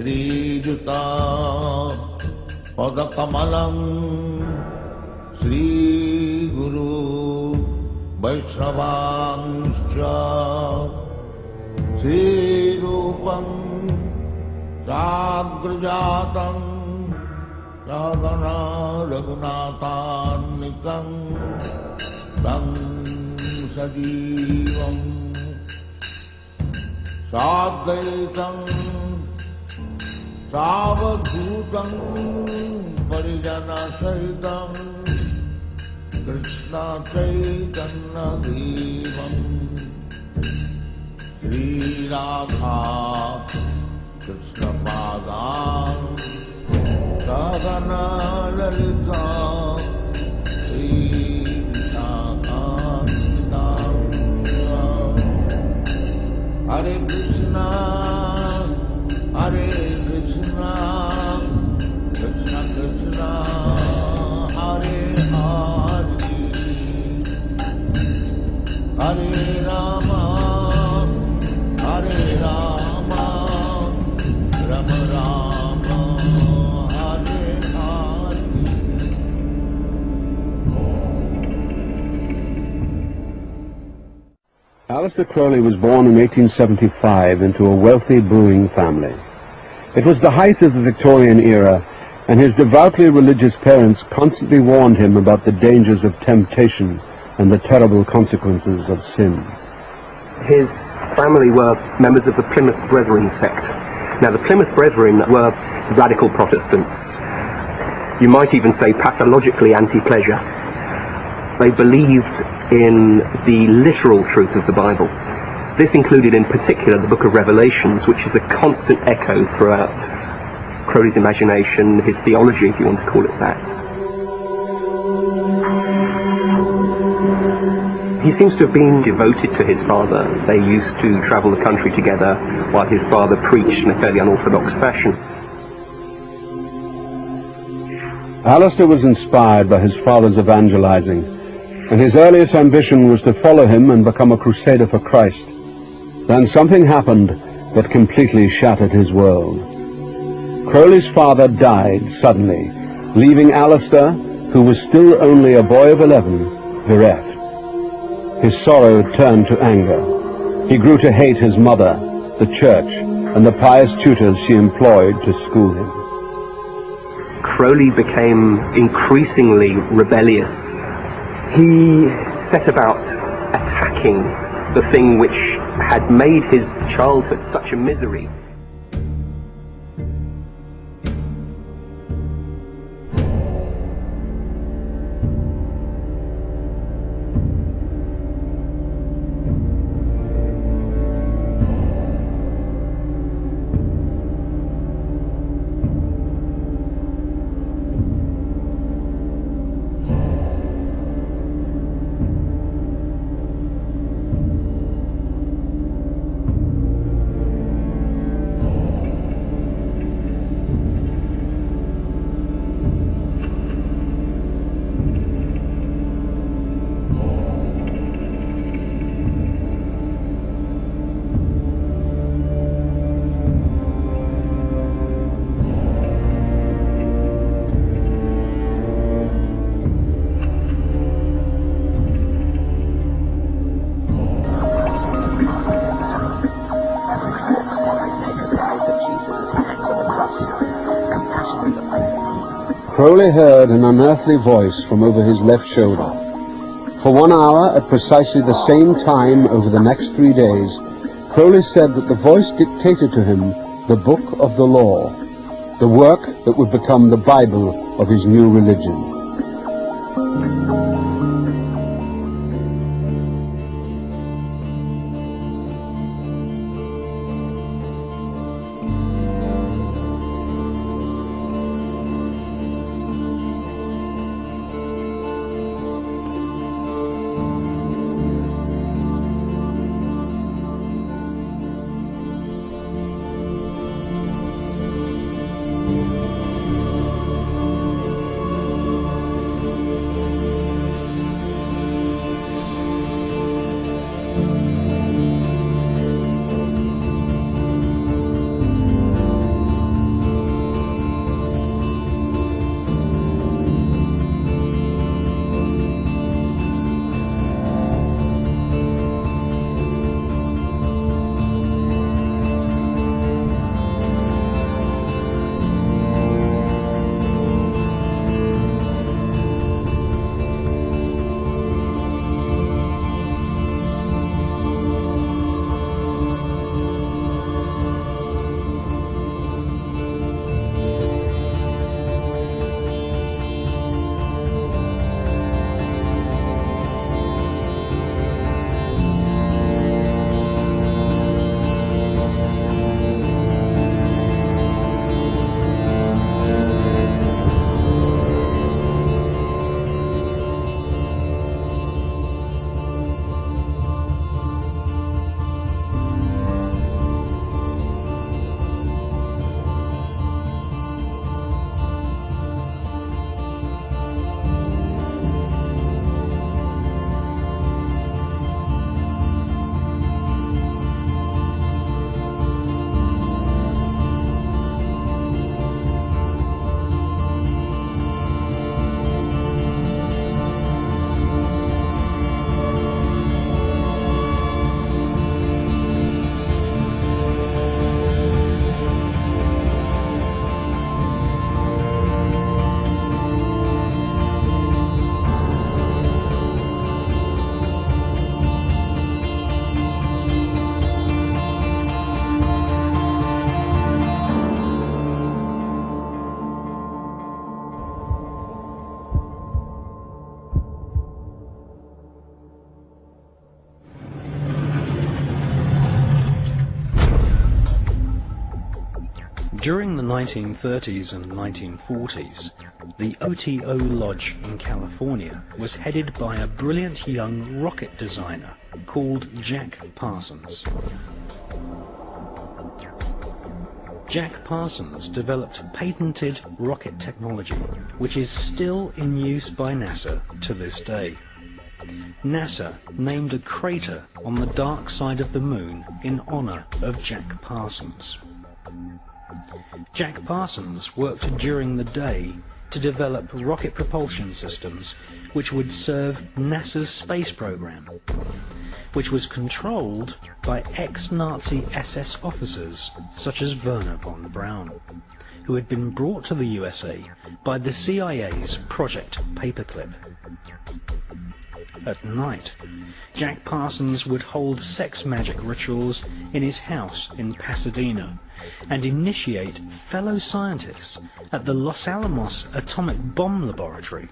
श्रीयुता पदकमलं श्रीगुरु वैष्णवांश्च श्रीरूपं चाग्रजातं जगन्नाथ रघुनाथान्वितं तं सजीवम् साद्वैतं सावधूतं परिजनसहितं कृष्णचैतन्यदेवं Shri Radha कृष्णपादान् सहगना Lalita Hare Krishna, Hare Krishna, Krishna Krishna, Hare Hare, Hare Rama, Hare Rama, Rama Rama, Hare Hare. Aleister Crowley was born in 1875 into a wealthy brewing family. It was the height of the Victorian era, and his devoutly religious parents constantly warned him about the dangers of temptation and the terrible consequences of sin. His family were members of the Plymouth Brethren sect. Now, the Plymouth Brethren were radical Protestants. You might even say pathologically anti-pleasure. They believed in the literal truth of the Bible. This included in particular the book of Revelations, which is a constant echo throughout Crowley's imagination, his theology, if you want to call it that. He seems to have been devoted to his father. They used to travel the country together while his father preached in a fairly unorthodox fashion. Aleister was inspired by his father's evangelizing, and his earliest ambition was to follow him and become a crusader for Christ. Then something happened that completely shattered his world. Crowley's father died suddenly, leaving Aleister, who was still only a boy of 11, bereft. His sorrow turned to anger. He grew to hate his mother, the church, and the pious tutors she employed to school him. Crowley became increasingly rebellious. He set about attacking the thing which had made his childhood such a misery. Crowley heard an unearthly voice from over his left shoulder. For 1 hour, at precisely the same time over the next 3 days, Crowley said that the voice dictated to him the book of the law, the work that would become the Bible of his new religion. During the 1930s and 1940s, the OTO Lodge in California was headed by a brilliant young rocket designer called Jack Parsons. Jack Parsons developed patented rocket technology, which is still in use by NASA to this day. NASA named a crater on the dark side of the moon in honor of Jack Parsons. Jack Parsons worked during the day to develop rocket propulsion systems which would serve NASA's space program, which was controlled by ex-Nazi SS officers such as Werner von Braun, who had been brought to the USA by the CIA's Project Paperclip. At night, Jack Parsons would hold sex magic rituals in his house in Pasadena and initiate fellow scientists at the Los Alamos Atomic Bomb Laboratory.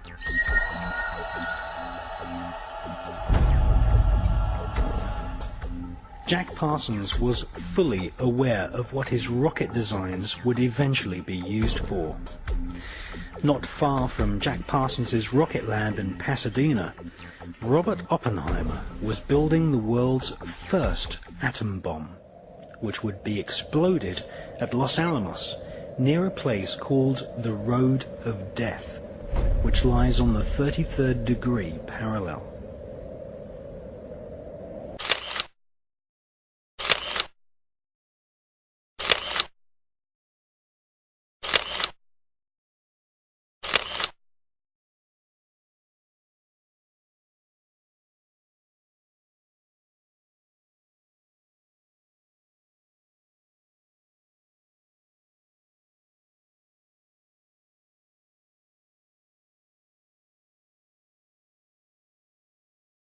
Jack Parsons was fully aware of what his rocket designs would eventually be used for. Not far from Jack Parsons' rocket lab in Pasadena, Robert Oppenheimer was building the world's first atom bomb, which would be exploded at Los Alamos, near a place called the Road of Death, which lies on the 33rd degree parallel.